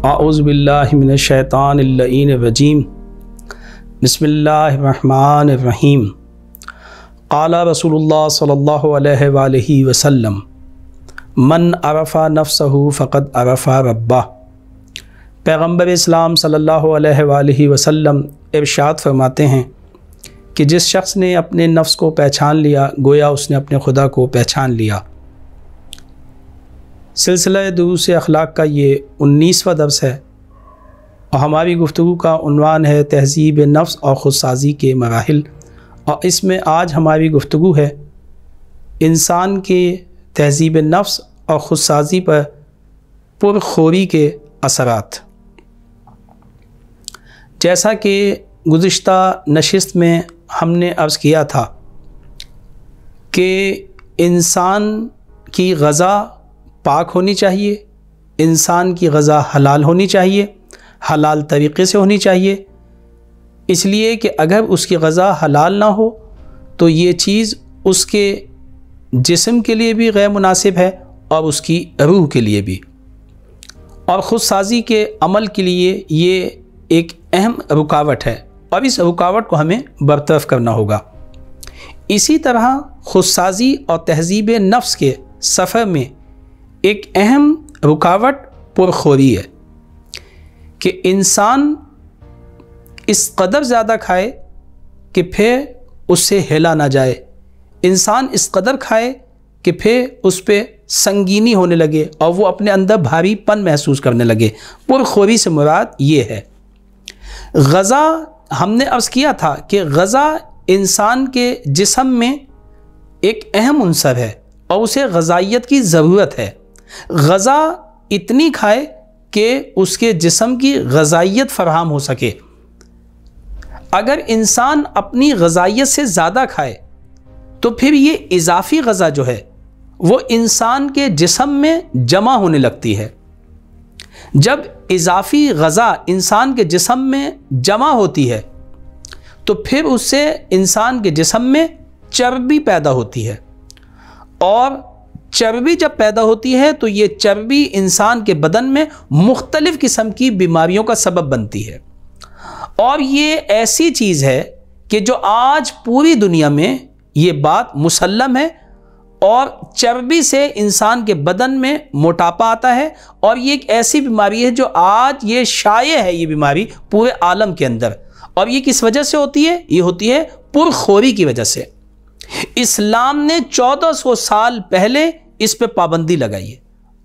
اعوذ باللہ من الشیطان اللعین الرجیم بسم اللہ الرحمن الرحیم قال رسول اللہ صلی اللہ علیہ وآلہ وسلم من عرف نفسہ فقد عرف ربہ۔ پیغمبر اسلام صلی اللہ علیہ وآلہ وسلم ارشاد فرماتے ہیں کہ جس شخص نے اپنے نفس کو پہچان لیا گویا اس نے اپنے خدا کو پہچان لیا۔ سلسلہ دروس اخلاق کا یہ 19واں درس ہے اور ہماری گفتگو کا عنوان ہے تہذیب نفس اور خودسازی کے مراحل، اور اس میں آج ہماری گفتگو ہے انسان کے تہذیب نفس اور خودسازی پر پرخوری کے اثرات۔ جیسا کہ گزشتہ نشست میں ہم نے عرض کیا تھا کہ انسان کی غذا پاک ہونی چاہیے، انسان کی غذا حلال ہونی چاہیے، حلال طریقے سے ہونی چاہیے، اس لیے کہ اگر اس کی غذا حلال نہ ہو تو یہ چیز اس کے جسم کے لیے بھی غیر مناسب ہے اور اس کی روح کے لیے بھی، اور خود سازی کے عمل کے لیے یہ ایک اہم رکاوٹ ہے اور اس رکاوٹ کو ہمیں برطرف کرنا ہوگا۔ اسی طرح خود سازی اور تہذیب نفس کے سفر میں ایک اہم رکاوٹ پرخوری ہے کہ انسان اس قدر زیادہ کھائے کہ پھر اس سے ہلا نہ جائے، انسان اس قدر کھائے کہ پھر اس پہ سنگینی ہونے لگے اور وہ اپنے اندر بھاری پن محسوس کرنے لگے۔ پرخوری سے مراد یہ ہے۔ غذا، ہم نے عرض کیا تھا کہ غذا انسان کے جسم میں ایک اہم عنصر ہے اور اسے غذائیت کی ضرورت ہے۔ غذا اتنی کھائے کہ اس کے جسم کی غذائیت فراہم ہو سکے۔ اگر انسان اپنی غذائیت سے زیادہ کھائے تو پھر یہ اضافی غذا جو ہے وہ انسان کے جسم میں جمع ہونے لگتی ہے۔ جب اضافی غذا انسان کے جسم میں جمع ہوتی ہے تو پھر اس سے انسان کے جسم میں چربی پیدا ہوتی ہے، اور چربی جب پیدا ہوتی ہے تو یہ چربی انسان کے بدن میں مختلف قسم کی بیماریوں کا سبب بنتی ہے، اور یہ ایسی چیز ہے کہ جو آج پوری دنیا میں یہ بات مسلم ہے، اور چربی سے انسان کے بدن میں موٹاپا آتا ہے، اور یہ ایک ایسی بیماری ہے جو آج یہ شائع ہے، یہ بیماری پورے عالم کے اندر۔ اور یہ کس وجہ سے ہوتی ہے؟ یہ ہوتی ہے پرخوری کی وجہ سے۔ اسلام نے 1400 سال پہلے اس پہ پابندی لگائی ہے،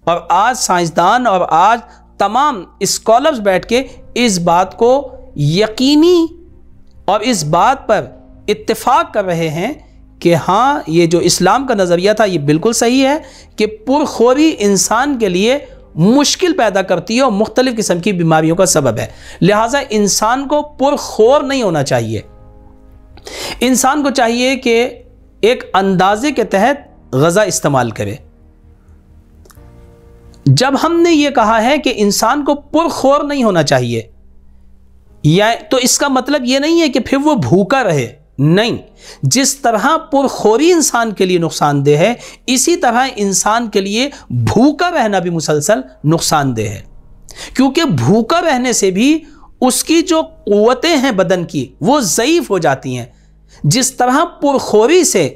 اور آج سائنسدان اور آج تمام اسکالرز بیٹھ کے اس بات کو یقینی اور اس بات پر اتفاق کر رہے ہیں کہ ہاں، یہ جو اسلام کا نظریہ تھا یہ بالکل صحیح ہے کہ پرخوری انسان کے لیے مشکل پیدا کرتی ہے اور مختلف قسم کی بیماریوں کا سبب ہے۔ لہٰذا انسان کو پرخور نہیں ہونا چاہیے۔ انسان کو چاہیے کہ ایک اندازے کے تحت غذا استعمال کرے۔ جب ہم نے یہ کہا ہے کہ انسان کو پرخور نہیں ہونا چاہیے، تو اس کا مطلب یہ نہیں ہے کہ پھر وہ بھوکا رہے، نہیں۔ جس طرح پرخوری انسان کے لیے نقصان دہ ہے، اسی طرح انسان کے لیے بھوکا رہنا بھی مسلسل نقصان دہ ہے، کیونکہ بھوکا رہنے سے بھی اس کی جو قوتیں ہیں بدن کی وہ ضعیف ہو جاتی ہیں۔ جس طرح پرخوری سے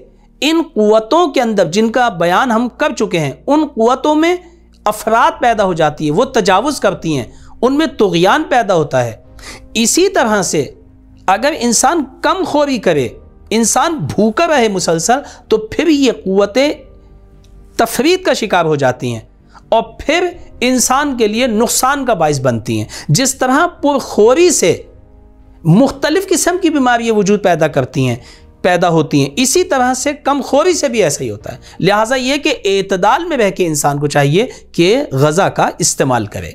ان قوتوں کے اندر، جن کا بیان ہم کر چکے ہیں، ان قوتوں میں افراد پیدا ہو جاتی ہے، وہ تجاوز کرتی ہیں، ان میں طغیان پیدا ہوتا ہے۔ اسی طرح سے اگر انسان کم خوری کرے، انسان بھوکا رہے مسلسل، تو پھر یہ قوتیں تفرید کا شکار ہو جاتی ہیں اور پھر انسان کے لیے نقصان کا باعث بنتی ہیں۔ جس طرح پرخوری سے مختلف قسم کی بیماریاں وجود پیدا ہوتی ہیں، اسی طرح سے کم خوری سے بھی ایسا ہی ہوتا ہے۔ لہٰذا یہ کہ اعتدال میں رہ کے انسان کو چاہیے کہ غذا کا استعمال کرے۔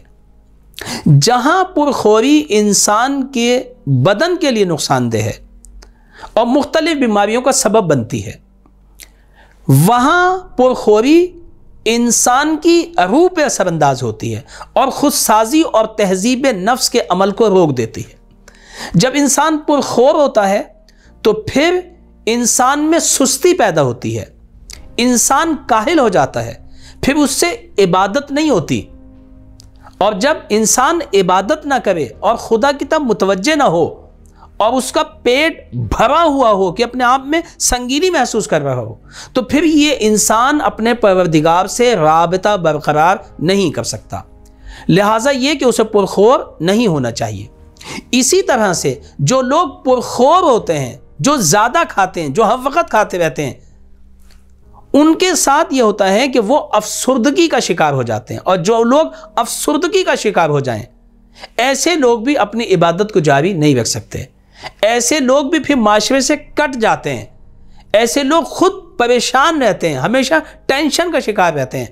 جہاں پرخوری انسان کے بدن کے لیے نقصان دہ ہے اور مختلف بیماریوں کا سبب بنتی ہے، وہاں پرخوری انسان کی روح پہ اثر انداز ہوتی ہے اور خود سازی اور تہذیب نفس کے عمل کو روک دیتی ہے۔ جب انسان پرخور ہوتا ہے تو پھر انسان میں سستی پیدا ہوتی ہے، انسان کاہل ہو جاتا ہے، پھر اس سے عبادت نہیں ہوتی، اور جب انسان عبادت نہ کرے اور خدا کی طرف متوجہ نہ ہو اور اس کا پیٹ بھرا ہوا ہو کہ اپنے آپ میں سنگینی محسوس کر رہا ہو، تو پھر یہ انسان اپنے پروردگار سے رابطہ برقرار نہیں کر سکتا۔ لہٰذا یہ کہ اسے پرخور نہیں ہونا چاہیے۔ اسی طرح سے جو لوگ پرخور ہوتے ہیں، جو زیادہ کھاتے ہیں، جو ہر وقت کھاتے رہتے ہیں، ان کے ساتھ یہ ہوتا ہے کہ وہ افسردگی کا شکار ہو جاتے ہیں، اور جو لوگ افسردگی کا شکار ہو جائیں ایسے لوگ بھی اپنی عبادت کو جاری نہیں رکھ سکتے، ایسے لوگ بھی پھر معاشرے سے کٹ جاتے ہیں، ایسے لوگ خود پریشان رہتے ہیں، ہمیشہ ٹینشن کا شکار رہتے ہیں،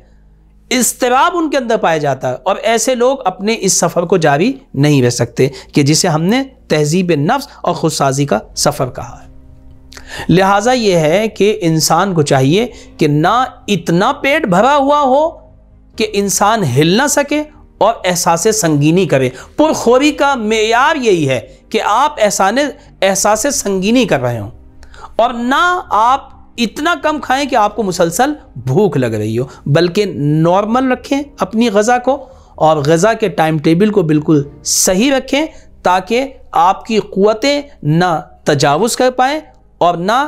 اضطراب ان کے اندر پایا جاتا ہے، اور ایسے لوگ اپنے اس سفر کو جاری نہیں رکھ سکتے کہ جسے ہم نے تہذیب نفس اور خودسازی کا سفر کہا ہے۔ لہٰذا یہ ہے کہ انسان کو چاہیے کہ نہ اتنا پیٹ بھرا ہوا ہو کہ انسان ہل نہ سکے اور احساس سنگینی کرے۔ پرخوری کا معیار یہی ہے کہ آپ احساس سنگینی کر رہے ہوں، اور نہ آپ اتنا کم کھائیں کہ آپ کو مسلسل بھوک لگ رہی ہو، بلکہ نارمل رکھیں اپنی غذا کو، اور غذا کے ٹائم ٹیبل کو بالکل صحیح رکھیں تاکہ آپ کی قوتیں نہ تجاوز کر پائیں اور نہ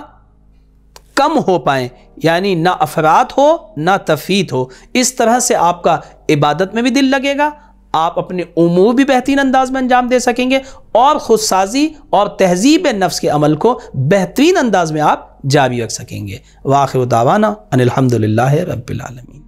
کم ہو پائیں، یعنی نہ افراط ہو نہ تفریط ہو۔ اس طرح سے آپ کا عبادت میں بھی دل لگے گا، آپ اپنے امور بھی بہترین انداز میں انجام دے سکیں گے، اور خودسازی اور تہذیب نفس کے عمل کو بہترین انداز میں آپ جاری رکھ سکیں گے۔ وآخر دعوانا ان الحمد للہ رب العالمین۔